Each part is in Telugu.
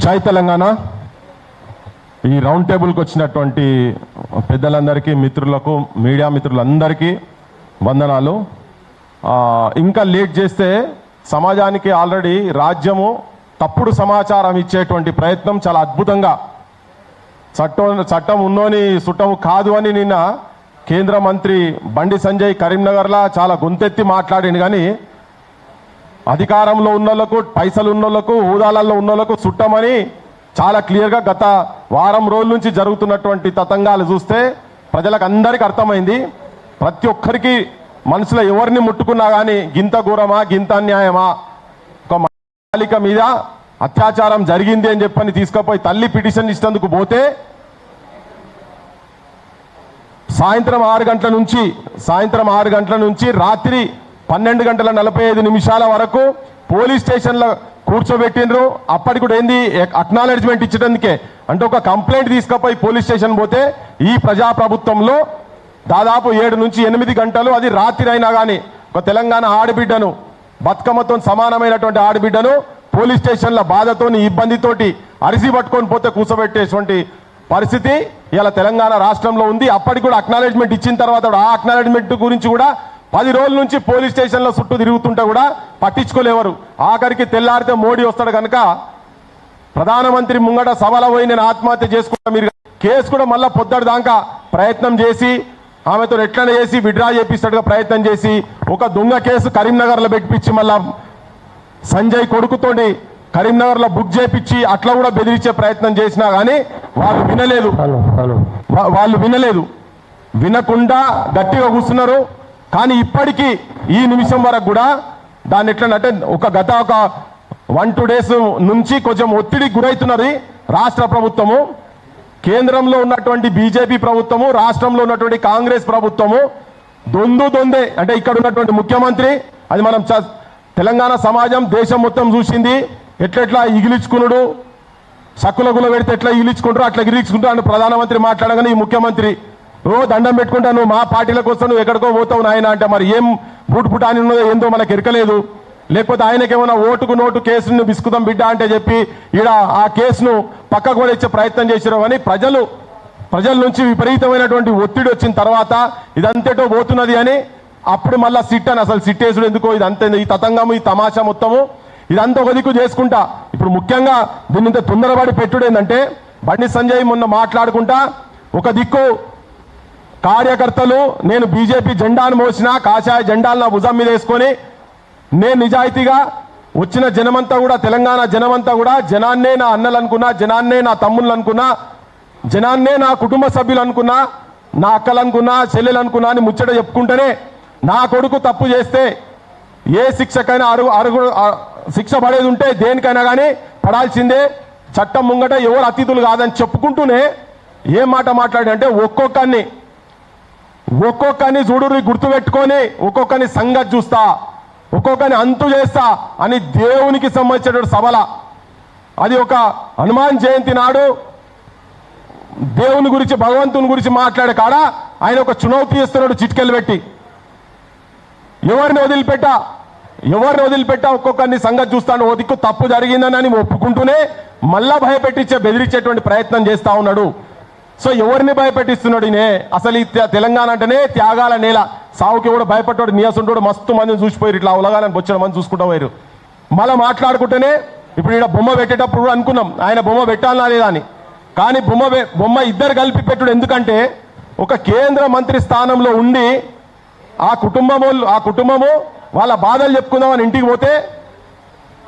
జై తెలంగాణ. ఈ రౌండ్ టేబుల్కి వచ్చినటువంటి పెద్దలందరికీ, మిత్రులకు, మీడియా మిత్రులందరికీ వందనాలు. ఇంకా లేట్ చేస్తే సమాజానికి ఆల్రెడీ రాజ్యము తప్పుడు సమాచారం ఇచ్చేటువంటి ప్రయత్నం చాలా అద్భుతంగా, చట్టం ఉన్నోని సుట్టము కాదు అని నిన్న కేంద్ర మంత్రి బండి సంజయ్ కరీంనగర్లో చాలా గొంతెత్తి మాట్లాడింది. కానీ అధికారంలో ఉన్నోళ్లకు, పైసలు ఉన్నోళ్లకు, హోదాలలో ఉన్నోళ్లకు చుట్టమని చాలా క్లియర్గా గత వారం రోజుల నుంచి జరుగుతున్నటువంటి తతంగాలు చూస్తే ప్రజలకు అందరికీ అర్థమైంది. ప్రతి ఒక్కరికి మనసులో ఎవరిని ముట్టుకున్నా కానీ గింత ఘోరమా, గింత అన్యాయమా, ఒక బాలిక మీద అత్యాచారం జరిగింది అని చెప్పని తీసుకుపోయి తల్లి పిటిషన్ ఇచ్చేందుకు పోతే సాయంత్రం 6 గంటల నుంచి రాత్రి 12:45 వరకు పోలీస్ స్టేషన్లో కూర్చోబెట్టినరు. అప్పటికి కూడా ఏంది అక్నాలెడ్జ్మెంట్ ఇచ్చడానికి, అంటే ఒక కంప్లైంట్ తీసుకుపోయి పోలీస్ స్టేషన్ పోతే ఈ ప్రజాప్రభుత్వంలో దాదాపు 7 నుంచి 8 గంటలు, అది రాత్రి అయినా కానీ ఒక తెలంగాణ ఆడబిడ్డను, బతుకమ్మతో సమానమైనటువంటి ఆడబిడ్డను పోలీస్ స్టేషన్ల బాధతోని, ఇబ్బందితోటి అరిసి పట్టుకొని పోతే కూర్చోబెట్టేటువంటి పరిస్థితి ఇలా తెలంగాణ రాష్ట్రంలో ఉంది. అప్పటికి కూడా అక్నాలెడ్జ్మెంట్ ఇచ్చిన తర్వాత ఆ అక్నాలెడ్జ్మెంట్ గురించి కూడా 10 రోజుల నుంచి పోలీస్ స్టేషన్లో చుట్టూ తిరుగుతుంటే కూడా పట్టించుకోలేవారు. ఆఖరికి తెల్లారితే మోడీ వస్తాడు కనుక ప్రధానమంత్రి ముంగట సభలో పోయి నేను ఆత్మహత్య చేసుకుంటా, మీరు కేసు కూడా మళ్ళీ పొద్దుటి దాకా ప్రయత్నం చేసి ఆమెతో ఎట్లనే చేసి విడ్రా చేపిస్తాడుగా ప్రయత్నం చేసి ఒక దొంగ కేసు కరీంనగర్లో పెట్టించి మళ్ళా సంజయ్ కొడుకుతోటి కరీంనగర్లో బుక్ చేపించి అట్లా కూడా బెదిరించే ప్రయత్నం చేసినా కానీ వాళ్ళు వినలేదు. వినకుండా గట్టిగా కూర్చున్నారు. కానీ ఇప్పటికీ ఈ నిమిషం వరకు కూడా దాన్ని ఎట్లంటే గత 1-2 డేస్ నుంచి కొంచెం ఒత్తిడికి గురవుతున్నది రాష్ట్ర ప్రభుత్వము. కేంద్రంలో ఉన్నటువంటి బీజేపీ ప్రభుత్వము, రాష్ట్రంలో ఉన్నటువంటి కాంగ్రెస్ ప్రభుత్వము దొందే. అంటే ఇక్కడ ఉన్నటువంటి ముఖ్యమంత్రి, అది మనం తెలంగాణ సమాజం, దేశం మొత్తం చూసింది. ఎట్లెట్లా ఇగిలించుకున్నాడు, సక్కులగుల పెడితే ఎట్లా ఇగిలించుకుంటారు అట్లా ఇగిలించుకుంటారు అని ప్రధానమంత్రి మాట్లాడగానే ఈ ముఖ్యమంత్రి దండం పెట్టుకుంటా, నువ్వు మా పార్టీలకు వస్తావు, నువ్వు ఎక్కడికో పోతావు నాయన అంటే మరి ఏం బూటుపుటాని ఉన్నదో ఏందో మనకు ఎరకలేదు. లేకపోతే ఆయనకేమన్నా ఓటుకు నోటు కేసును బిస్కుతాం బిడ్డ అంటే చెప్పి ఈడ ఆ కేసును పక్కకు కూడా ఇచ్చే ప్రయత్నం చేసినారు. కానీ ప్రజల నుంచి విపరీతమైనటువంటి ఒత్తిడి వచ్చిన తర్వాత ఇదంతేటో పోతున్నది అని అప్పుడు మళ్ళీ సిట్ అని, అసలు సిట్టేసుడు ఎందుకో, ఇదంతా ఈ తతంగము, ఈ తమాషా మొత్తము ఇదంతా ఒక దిక్కు చేసుకుంటా. ఇప్పుడు ముఖ్యంగా దీన్ని ఇంత తొందరపడి పెట్టుడు ఏంటంటే, బండి సంజయ్ మొన్న మాట్లాడుకుంటా ఒక దిక్కు కార్యకర్తలు, నేను బీజేపీ జెండాను మోసిన, కాషాయ జెండాలు నా భుజం మీద వేసుకొని నేను నిజాయితీగా వచ్చిన జనమంతా కూడా, తెలంగాణ జనమంతా కూడా జనాన్నే నా అన్నలు అనుకున్నా, జనాన్నే నా తమ్ముళ్ళు అనుకున్నా, జనాన్నే నా కుటుంబ సభ్యులు అనుకున్నా, నా అక్కలు అనుకున్నా, చెల్లెలు అనుకున్నా అని ముచ్చట చెప్పుకుంటేనే నా కొడుకు తప్పు చేస్తే ఏ శిక్షకైనా శిక్ష పడేది ఉంటే దేనికైనా కానీ పడాల్సిందే, చట్టం ముంగట ఎవరు అతిథులు కాదని చెప్పుకుంటూనే ఏం మాట మాట్లాడంటే ఒక్కొక్కరిని చూడు గుర్తుపెట్టుకొని ఒక్కొక్కరిని సంగతి చూస్తా, ఒక్కొక్కరిని అంతు చేస్తా అని దేవునికి సంబంధించినటువంటి సభల, అది ఒక హనుమాన్ జయంతి నాడు దేవుని గురించి, భగవంతుని గురించి మాట్లాడే కాడ ఆయన ఒక చునౌతి చేస్తున్నాడు చిట్కెలు పెట్టి. ఎవరిని వదిలిపెట్టా ఒక్కొక్కరిని సంగతి చూస్తాను. ఓ దిక్కు తప్పు జరిగిందని ఒప్పుకుంటూనే మళ్ళా భయపెట్టించే, బెదిరించేటువంటి ప్రయత్నం చేస్తా ఉన్నాడు. సో ఎవరిని భయపెట్టిస్తున్నాడు ఈయనే? అసలు ఈ తెలంగాణ అంటేనే త్యాగాల నేల. సావుకి కూడా భయపడ్డాడు, నీయసుంటాడు, మస్తు మందిని చూసిపోయారు, ఇట్లా అవలగాలని వచ్చిన మంది చూసుకుంటూ పోయారు. మళ్ళీ మాట్లాడుకుంటేనే ఇప్పుడు ఈడ బొమ్మ పెట్టేటప్పుడు కూడా అనుకున్నాం ఆయన బొమ్మ పెట్టాలనా లేదా అని. కానీ బొమ్మ ఇద్దరు కలిపి పెట్టుడు ఎందుకంటే, ఒక కేంద్ర మంత్రి స్థానంలో ఉండి ఆ కుటుంబము వాళ్ళ బాధలు చెప్పుకుందామని ఇంటికి పోతే,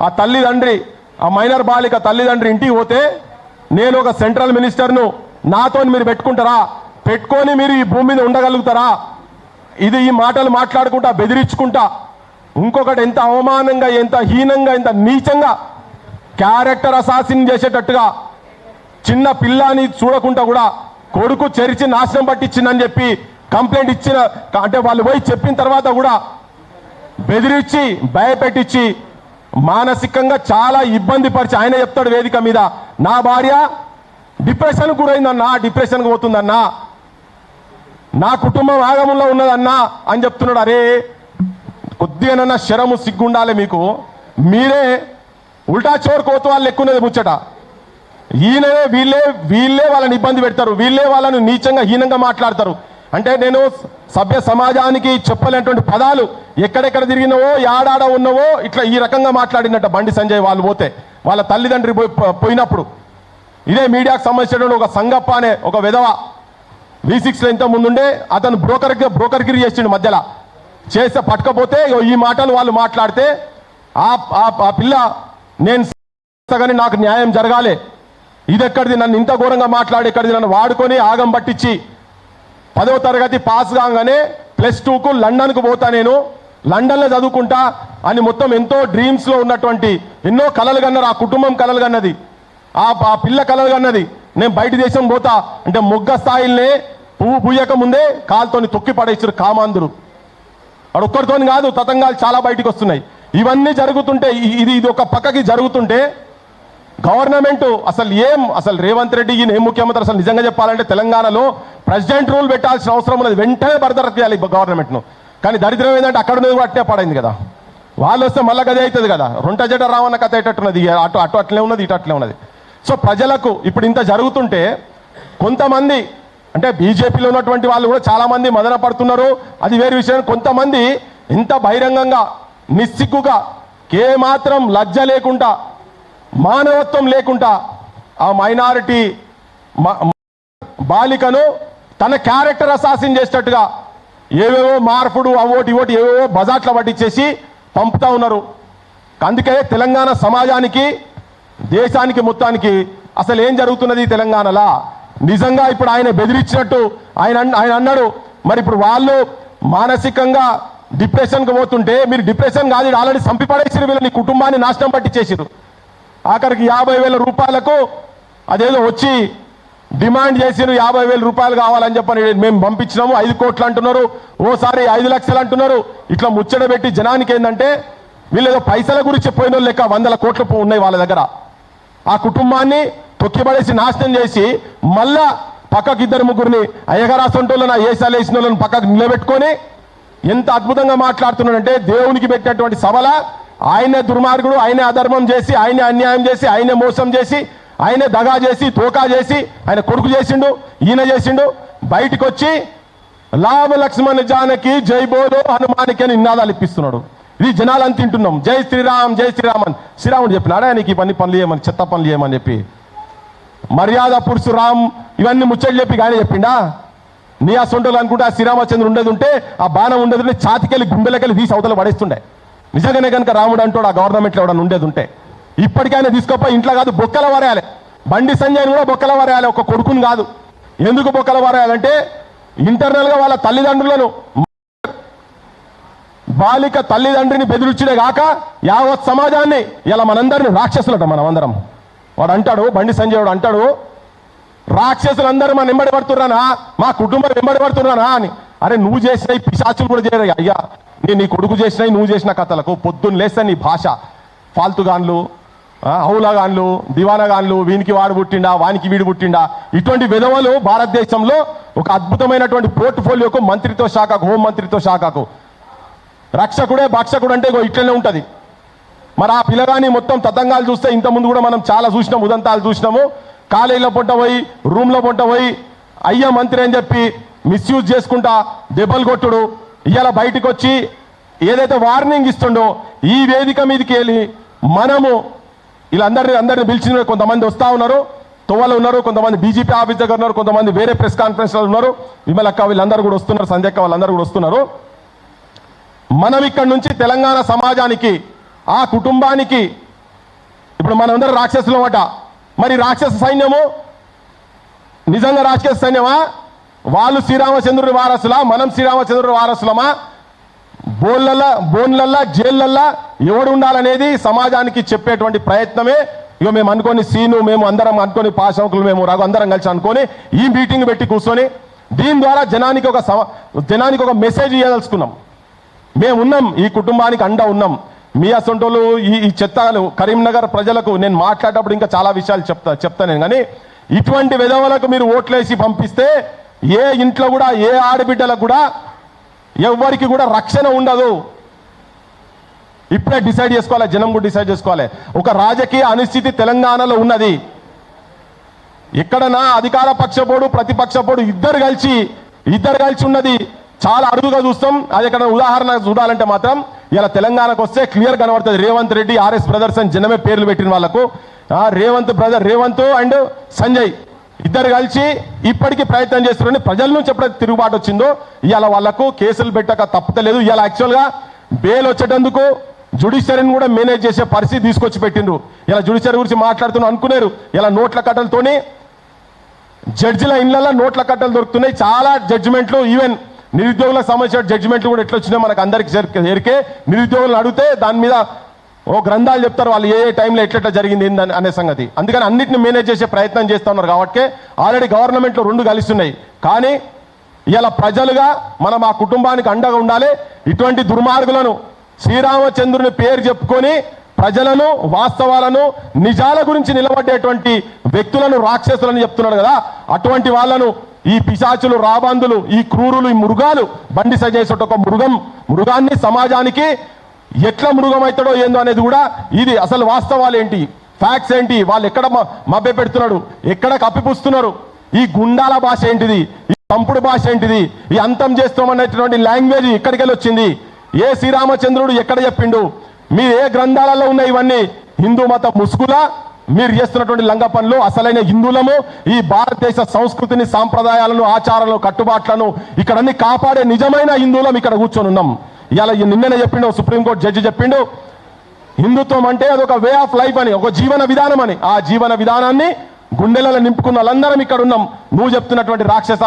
ఆ తల్లిదండ్రి, ఆ మైనర్ బాలిక తల్లిదండ్రి ఇంటికి పోతే, నేను ఒక సెంట్రల్ మినిస్టర్ను, నాతో మీరు పెట్టుకొని మీరు ఈ భూమి మీద ఉండగలుగుతారా? ఇది ఈ మాటలు మాట్లాడుకుంటా, బెదిరించుకుంటా, ఇంకొకటి ఎంత అవమానంగా, ఎంత హీనంగా, ఎంత నీచంగా క్యారెక్టర్ అసాసిన్ చేసేటట్టుగా, చిన్న పిల్లని చూడకుండా కూడా కొడుకు చెరిచి నాశనం పట్టించిందని చెప్పి కంప్లైంట్ ఇచ్చిన, అంటే వాళ్ళు పోయి చెప్పిన తర్వాత కూడా బెదిరించి, భయపెట్టించి, మానసికంగా చాలా ఇబ్బంది పరిచి, ఆయన చెప్తాడు వేదిక మీద, నా భార్య డిప్రెషన్ గురైందన్నా, డిప్రెషన్కి పోతుందన్నా, నా కుటుంబం ఆగమంలో ఉన్నదన్నా అని చెప్తున్నాడు. అరే కొద్దిగానన్నా శరము సిగ్గుండాలి మీకు. మీరే ఉల్టా చోర్ కోతవాళ్ళు ఎక్కున్నది ముచ్చట. ఈయననే వీళ్ళే వాళ్ళని ఇబ్బంది పెడతారు, వీళ్ళే వాళ్ళను నీచంగా హీనంగా మాట్లాడతారు. అంటే నేను సభ్య సమాజానికి చెప్పలేనటువంటి పదాలు ఎక్కడెక్కడ తిరిగినవో యాడాడ ఉన్నవో ఇట్లా ఈ రకంగా మాట్లాడినట్ట బండి సంజయ్ వాళ్ళు పోతే వాళ్ళ తల్లిదండ్రి పోయినప్పుడు. ఇదే మీడియాకు సంబంధించినటువంటి ఒక సంగప్ప అనే ఒక విధవ V6లో ఇంత ముందుండే అతను బ్రోకర్గిరి చేసిండు, మధ్యలో చేస్తే పట్టుకపోతే ఈ మాటలు వాళ్ళు మాట్లాడితే ఆ పిల్ల నేను కానీ నాకు న్యాయం జరగాలి, ఇది ఎక్కడిది నన్ను ఇంత ఘోరంగా మాట్లాడి ఎక్కడిది నన్ను వాడుకొని ఆగం పట్టించి 10వ తరగతి పాస్ కాగానే +2కు లండన్కు పోతా, నేను లండన్లో చదువుకుంటా అని మొత్తం ఎంతో డ్రీమ్స్లో ఉన్నటువంటి ఎన్నో కలలు కన్నారు, ఆ కుటుంబం కలలు కన్నది, ఆ పిల్ల కలలు కన్నది. నేను బయట దేశం పోతా అంటే మొగ్గ స్థాయిల్నే పువ్వు పూయక ముందే కాలుతోని తొక్కి పడేసారు కామాంధులు. వాడు ఒక్కరితోని కాదు, తతంగాలు చాలా బయటికి వస్తున్నాయి. ఇవన్నీ జరుగుతుంటే ఇది ఒక పక్కకి జరుగుతుంటే గవర్నమెంట్ అసలు రేవంత్ రెడ్డి ఈయన ఏం ముఖ్యమంత్రి అసలు నిజంగా చెప్పాలంటే తెలంగాణలో ప్రెసిడెంట్ రూల్ పెట్టాల్సిన అవసరం ఉన్నది, వెంటనే బర్తరఫ్ చేయాలి గవర్నమెంట్ను. కానీ దరిద్రం ఏంటంటే అక్కడ ఉన్నది అట్టే పడైంది కదా, వాళ్ళు వస్తే మళ్ళీ గదే అవుతుంది కదా, రొంట జడ రావన్న కథ ఎటట్టున్నది, అటు అట్లే ఉన్నది ఇటు అట్లే ఉన్నది. సో ప్రజలకు ఇప్పుడు ఇంత జరుగుతుంటే కొంతమంది అంటే బీజేపీలో ఉన్నటువంటి వాళ్ళు కూడా చాలామంది మదన పడుతున్నారు, అది వేరే విషయం. కొంతమంది ఇంత బహిరంగంగా నిస్సిగ్గుగా ఏమాత్రం లజ్జ లేకుండా మానవత్వం లేకుండా ఆ మైనారిటీ బాలికను తన క్యారెక్టర్ అసాసిన్ చేసేటట్టుగా ఏవేవో మార్పుడు అవోటి ఇవోటి ఏవేవో బజాట్ల పట్టించేసి పంపుతా ఉన్నారు. అందుకే తెలంగాణ సమాజానికి దేశానికి మొత్తానికి అసలు ఏం జరుగుతున్నది తెలంగాణలో నిజంగా ఇప్పుడు ఆయన బెదిరించినట్టు ఆయన అన్నాడు. మరి ఇప్పుడు వాళ్ళు మానసికంగా డిప్రెషన్కి పోతుంటే మీరు డిప్రెషన్ కాదు ఆల్రెడీ చంపిపడేసిరు, వీళ్ళని కుటుంబాన్ని నాశనం పట్టించేసిరు. ఆఖరికి 50,000 రూపాయలకు అదేదో వచ్చి డిమాండ్ చేసిరు, 50,000 రూపాయలు కావాలని చెప్పని మేము పంపించినాము, 5 కోట్లు అంటున్నారు, ఓసారి 5 లక్షలు అంటున్నారు. ఇట్లా ముచ్చట పెట్టి జనానికి ఏంటంటే వీళ్ళు ఏదో పైసల గురించి పోయిన వాళ్ళు లెక్క 100 కోట్లు ఉన్నాయి వాళ్ళ దగ్గర. ఆ కుటుంబాన్ని తొక్కిపడేసి నాశనం చేసి మళ్ళా పక్కకి 2-3 అయ్యగారాసంటోళ్ళని ఏసాలు వేసిన వాళ్ళని పక్కకు నిలబెట్టుకొని ఎంత అద్భుతంగా మాట్లాడుతున్నాడంటే దేవునికి పెట్టినటువంటి సభల ఆయనే దుర్మార్గుడు, ఆయనే అధర్మం చేసి, ఆయనే అన్యాయం చేసి, ఆయనే మోసం చేసి, ఆయనే దగా చేసి తోకా చేసి ఆయన కొడుకు చేసిండు, ఈయన చేసిండు. బయటికి వచ్చి లాభ లక్ష్మణ జానకి జై బోలో హనుమానికి అని నినాదాలు ఇప్పిస్తున్నాడు. ఇది జనాలు అని తింటున్నాం, జై శ్రీరామ్ జై శ్రీరామ్ అని. శ్రీరాముడు చెప్పినాడా నీకు ఈ పనులు చేయమని, చెత్త పనులు చేయమని చెప్పి? మర్యాద పురుషు రామ్ ఇవన్నీ ముచ్చట్లు చెప్పి కానీ చెప్పిండా? నీ ఆ సొంటలు అనుకుంటే ఆ శ్రీరామచంద్రుడు ఉండేది ఉంటే ఆ బాణం ఉండేది ఉంటే ఛాతికెళ్ళి గుండెలకెళ్ళి తీసి అవతల పడేస్తుండే. నిజంగానే కనుక రాముడు అంటాడు ఆ గవర్నమెంట్లో ఎవడన్నా ఉండేది ఉంటే ఇప్పటికైనా తీసుకోపోయి ఇంట్లో కాదు బొక్కల వరేయాలి. బండి సంజయ్ని కూడా బొక్కల వరేయాలి, ఒక కొడుకుని కాదు. ఎందుకు బొక్కల వరేయాలంటే ఇంటర్నల్గా వాళ్ళ తల్లిదండ్రులను బాలిక తల్లిదండ్రిని బెదిరించడే కాక యావత్ సమాజాన్ని ఇలా మనందరినీ రాక్షసులట మనమందరం. వాడు అంటాడు, బండి సంజయ్ వాడు అంటాడు, రాక్షసులందరూ మన వెంబడి పడుతున్నానా, మా కుటుంబం వెంబడి పడుతున్నానా అని. అరే నువ్వు చేసిన ఈ పిశాచులు కూడా చేయరు అయ్యా, నీ కొడుకు చేసినాయి నువ్వు చేసిన కథలకు పొద్దున్న లేస్తే నీ భాష ఫాల్తుగాన్లు, హౌలగాన్లు, దివానగాన్లు, వీనికి వాడు పుట్టిండా వానికి వీడు పుట్టిండా, ఇటువంటి విధవలు భారతదేశంలో ఒక అద్భుతమైనటువంటి పోర్ట్ఫోలియోకు మంత్రిత్వ శాఖకు, హోం మంత్రిత్వ శాఖకు రక్షకుడే భక్షకుడు అంటే ఇట్లనే ఉంటుంది. మరి ఆ పిల్లగాని మొత్తం తతంగాలు చూస్తే ఇంతకుముందు కూడా మనం చాలా చూసినాం, ఉదంతాలు చూసినాము. కాలేజీలో పొంట పోయి రూమ్లో పొంట పోయి అయ్యా మంత్రి అని చెప్పి మిస్యూజ్ చేసుకుంటా దెబ్బలు కొట్టుడు, ఇవాళ బయటకు వచ్చి ఏదైతే వార్నింగ్ ఇస్తుండో ఈ వేదిక మీదకి వెళ్ళి మనము వీళ్ళందరినీ పిలిచిన కొంతమంది వస్తూ ఉన్నారు, తొవ్వలు ఉన్నారు, కొంతమంది బీజేపీ ఆఫీస్ దగ్గర ఉన్నారు, కొంతమంది వేరే ప్రెస్ కాన్ఫరెన్స్లో ఉన్నారు, విమలక్క వీళ్ళందరూ కూడా వస్తున్నారు, సంధ్యక్క వాళ్ళందరూ కూడా వస్తున్నారు. మనం ఇక్కడి నుంచి తెలంగాణ సమాజానికి ఆ కుటుంబానికి ఇప్పుడు మనందరూ రాక్షసులం అట. మరి రాక్షస సైన్యము నిజంగా రాక్షస సైన్యమా? వాళ్ళు శ్రీరామచంద్రుడి వారసులా, మనం శ్రీరామచంద్రుడి వారసులమా? బోన్లల్లా జైళ్ళల్లా ఎవడు ఉండాలనేది సమాజానికి చెప్పేటువంటి ప్రయత్నమే ఇక మేము అనుకొని సీను మేము అందరం అనుకొని పాశంకులు మేము రఘు అందరం కలిసి అనుకొని ఈ మీటింగ్ పెట్టి కూర్చొని దీని ద్వారా జనానికి ఒక మెసేజ్ ఇవ్వదలుచుకున్నాం. మేము ఉన్నాం, ఈ కుటుంబానికి అండ ఉన్నాం. మీ అసొంటోళ్ళు ఈ చెత్తలు కరీంనగర్ ప్రజలకు నేను మాట్లాడేటప్పుడు ఇంకా చాలా విషయాలు చెప్తాను నేను. కానీ ఇటువంటి విధవలకు మీరు ఓట్లేసి పంపిస్తే ఏ ఇంట్లో కూడా ఏ ఆడబిడ్డలకు కూడా ఎవరికి కూడా రక్షణ ఉండదు. ఇప్పుడే డిసైడ్ చేసుకోవాలి, జనం కూడా డిసైడ్ చేసుకోవాలి. ఒక రాజకీయ అనిశ్చితి తెలంగాణలో ఉన్నది. ఎక్కడన్నా అధికార పక్షపోడు ప్రతిపక్షపోడు ఇద్దరు కలిసి ఉన్నది చాలా అరుదుగా చూస్తాం. అది ఎక్కడ ఉదాహరణ చూడాలంటే మాత్రం ఇలా తెలంగాణకు వస్తే క్లియర్ కనబడుతుంది. రేవంత్ రెడ్డి, ఆర్ఎస్ బ్రదర్స్ అని జనమే పేర్లు పెట్టిన వాళ్ళకు రేవంత్ అండ్ సంజయ్ ఇద్దరు కలిసి ఇప్పటికీ ప్రయత్నం చేస్తున్నారని ప్రజల నుంచి ఎప్పుడైతే తిరుగుబాటు వచ్చిందో ఇవాళ వాళ్లకు కేసులు పెట్టక తప్పలేదు. ఇవాళ యాక్చువల్గా బెయిల్ వచ్చేటందుకు జ్యుడిషియరీని కూడా మేనేజ్ చేసే పరిస్థితి తీసుకొచ్చి పెట్టిండ్రు. ఇలా జ్యుడిషియరీ గురించి మాట్లాడుతున్నా అనుకున్నారు. ఇలా నోట్ల కట్టలతోని జడ్జిల ఇళ్లలో నోట్ల కట్టలు దొరుకుతున్నాయి. చాలా జడ్జిమెంట్లు, ఈవెన్ నిరుద్యోగులకు సంబంధించిన జడ్జిమెంట్లు కూడా ఎట్లా వచ్చినాయో మనకు అందరికీ ఎరికే. నిరుద్యోగులను అడిగితే దాని మీద ఓ గ్రంథాలు చెప్తారు వాళ్ళు ఏ టైంలో ఎట్లా జరిగింది అనే సంగతి. అందుకని అన్నింటిని మేనేజ్ చేసే ప్రయత్నం చేస్తూ ఉన్నారు. కాబట్టి ఆల్రెడీ గవర్నమెంట్లో రెండు కలిస్తున్నాయి. కానీ ఇలా ప్రజలుగా మనం ఆ కుటుంబానికి అండగా ఉండాలి. ఇటువంటి దుర్మార్గులను శ్రీరామచంద్రుని పేరు చెప్పుకొని ప్రజలను, వాస్తవాలను, నిజాల గురించి నిలబడేటువంటి వ్యక్తులను రాక్షసులను చెప్తున్నాడు కదా, అటువంటి వాళ్ళను ఈ పిశాచులు, రాబందులు, ఈ క్రూరులు, ఈ మృగాలు, బండి సంజయ్ ఒక మృగాన్ని సమాజానికి ఎట్లా మృగం అవుతాడో ఏందో అనేది కూడా ఇది అసలు వాస్తవాలు ఏంటి, ఫ్యాక్ట్స్ ఏంటి, వాళ్ళు ఎక్కడ మభ్య పెడుతున్నాడు, ఎక్కడ కప్పిపుస్తున్నారు, ఈ గుండాల భాష ఏంటిది, ఈ చంపుడు భాష ఏంటిది, ఈ అంతం చేస్తామనేటువంటి లాంగ్వేజ్ ఎక్కడికి వెళ్ళి వచ్చింది, ఏ శ్రీరామచంద్రుడు ఎక్కడ చెప్పిండు, మీరు ఏ గ్రంథాలలో ఉన్నాయి ఇవన్నీ, హిందూ మత ముసుగులా మీరు చేస్తున్నటువంటి లంగ పనులు. అసలైన హిందువులము ఈ భారతదేశ సంస్కృతిని, సాంప్రదాయాలను, ఆచారాలను, కట్టుబాట్లను ఇక్కడ అన్ని కాపాడే నిజమైన హిందువులం ఇక్కడ కూర్చొని ఉన్నాం. ఇలా నిన్ననే చెప్పిండు సుప్రీంకోర్టు జడ్జి చెప్పిండు, హిందుత్వం అంటే అదొక వే ఆఫ్ లైఫ్ అని, ఒక జీవన విధానం అని. ఆ జీవన విధానాన్ని గుండెలలో నింపుకున్న వాళ్ళందరం ఇక్కడ ఉన్నాం. నువ్వు చెప్తున్నటువంటి రాక్షస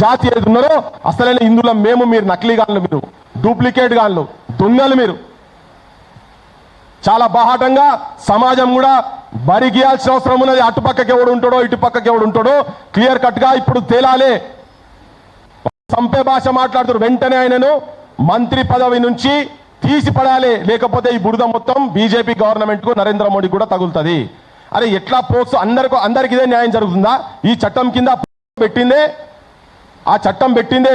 జాతి ఏది ఉన్నారో అసలైన హిందువులం మేము, మీరు నకిలీ గాళ్ళు, మీరు డూప్లికేట్ గాళ్ళు, దొంగలు మీరు. చాలా బాహాటంగా సమాజం కూడా బరి గీయాల్సిన అవసరం ఉన్నది. అటుపక్కకి ఎవడు ఉంటాడో ఇటుపక్కకి ఎవడు ఉంటాడో క్లియర్ కట్ గా ఇప్పుడు తేలాలే. సంపే భాష మాట్లాడుతారు, వెంటనే ఆయనను మంత్రి పదవి నుంచి తీసిపడాలి, లేకపోతే ఈ బురద మొత్తం బీజేపీ గవర్నమెంట్ కు, నరేంద్ర మోడీ కూడా తగులుతుంది. అరే ఎట్లా పోక్సో అందరికి ఇదే న్యాయం జరుగుతుందా? ఈ చట్టం కింద పెట్టిందే, ఆ చట్టం పెట్టిందే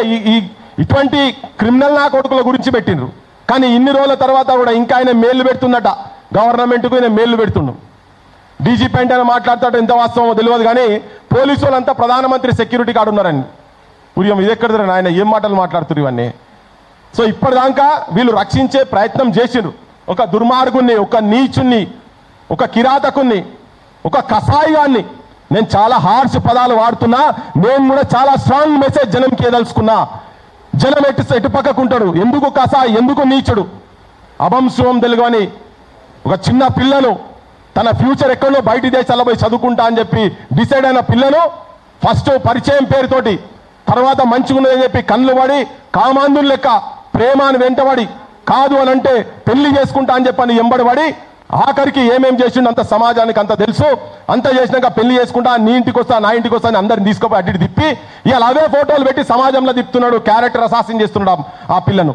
ఇటువంటి క్రిమినల్ నా కొడుకుల గురించి పెట్టిండ్రు. కానీ ఇన్ని రోజుల తర్వాత కూడా ఇంకా ఆయన మేళ్లు పెడుతుందట, గవర్నమెంట్కు ఆయన మేళ్లు పెడుతుండు. డీజీపీ అంటే ఆయన మాట్లాడతాడు, ఎంత వాస్తవమో తెలియదు. కానీ పోలీసు వాళ్ళంతా ప్రధానమంత్రి సెక్యూరిటీ కార్డు ఉన్నారండి. పుర్యం ఇది ఎక్కడ ఆయన ఏం మాటలు మాట్లాడుతున్నారు ఇవన్నీ. సో ఇప్పటిదాకా వీళ్ళు రక్షించే ప్రయత్నం చేసిండ్రు. ఒక దుర్మార్గుణ్ణి, ఒక నీచుణ్ణి, ఒక కిరాతకుణ్ణి, ఒక కసాయిగాన్ని. నేను చాలా హార్ష్ పదాలు వాడుతున్నా, నేను కూడా చాలా స్ట్రాంగ్ మెసేజ్ జనంకి ఏదలుచుకున్నా. జనం ఎటు పక్కకుంటాడు, ఎందుకు కసాయి, ఎందుకు నీచుడు, అభంశువం తెలుగుని ఒక చిన్న పిల్లను తన ఫ్యూచర్ ఎక్కడో బయటి దేశాల్లో పోయి చదువుకుంటా అని చెప్పి డిసైడ్ అయిన పిల్లను ఫస్ట్ పరిచయం పేరుతోటి, తర్వాత మంచిగా ఉన్నదని చెప్పి కళ్ళు పడి కామాంధులు లెక్క ప్రేమాన్ని వెంటబడి, కాదు అని అంటే పెళ్లి చేసుకుంటా అని చెప్పని ఎంబడిపడి ఆఖరికి ఏమేం చేసిండు అంత సమాజానికి అంత తెలుసు. అంత చేసినాక పెళ్లి చేసుకుంటా, నీ ఇంటికి వస్తా, నా ఇంటికి వస్తా అని అందరిని తీసుకుపోయి అడ్డి తిప్పి ఇవాళ అవే ఫోటోలు పెట్టి సమాజంలో తిప్పుతున్నాడు. క్యారెక్టర్ అసాసిన్ చేస్తున్నాడు ఆ పిల్లను.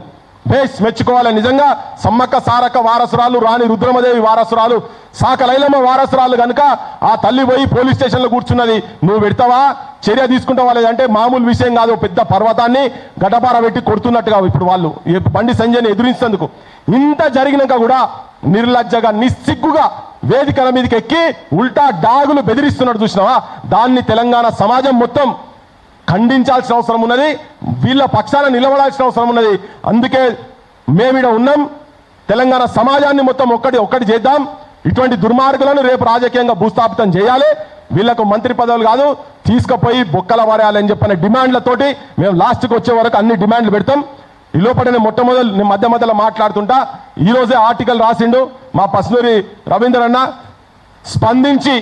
బేస్ మెచ్చుకోవాలి నిజంగా. సమ్మక్క సారక్క వారసురాలు, రాణి రుద్రమదేవి వారసురాలు, సాకలైలమ్మ వారసురాలు కనుక ఆ తల్లి పోయి పోలీస్ స్టేషన్లో కూర్చున్నది. నువ్వు పెడతావా, చర్య తీసుకుంటావా లేదంటే మామూలు విషయం కాదు. పెద్ద పర్వతాన్ని గడ్డపార పెట్టి కొడుతున్నట్టుగా ఇప్పుడు వాళ్ళు బండి సంజయ్ని ఎదురించేందుకు. ఇంత జరిగినాక కూడా నిర్లజ్జగా, నిస్సిగ్గుగా వేదికల మీదకి ఎక్కి ఉల్టా డాగులు బెదిరిస్తున్నాడు చూసినావా. దాన్ని తెలంగాణ సమాజం మొత్తం ఖండించాల్సిన అవసరం ఉన్నది, వీళ్ళ పక్షాన నిలబడాల్సిన అవసరం ఉన్నది. అందుకే మేమిడ ఉన్నాం. తెలంగాణ సమాజాన్ని మొత్తం ఒక్కటి చేద్దాం. ఇటువంటి దుర్మార్గులను రేపు రాజకీయంగా భూస్థాపితం చేయాలి. వీళ్లకు మంత్రి పదవులు కాదు, తీసుకుపోయి బొక్కల వారేయాలని చెప్పిన డిమాండ్లతోటి మేము లాస్ట్కి వచ్చే వరకు అన్ని డిమాండ్లు పెడతాం. ఈ లోపల నేను మధ్యలో మాట్లాడుతుంటా. ఈరోజే ఆర్టికల్ రాసిండు మా పసునూరి రవీంద్ర అన్న, స్పందించి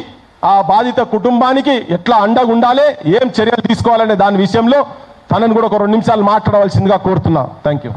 ఆ బాధిత కుటుంబానికి ఎట్లా అండగా ఉండాలి, ఏం చర్యలు తీసుకోవాలనే దాని విషయంలో తనను కూడా ఒక 2 నిమిషాలు మాట్లాడవలసిందిగా కోరుతున్నా. Thank you.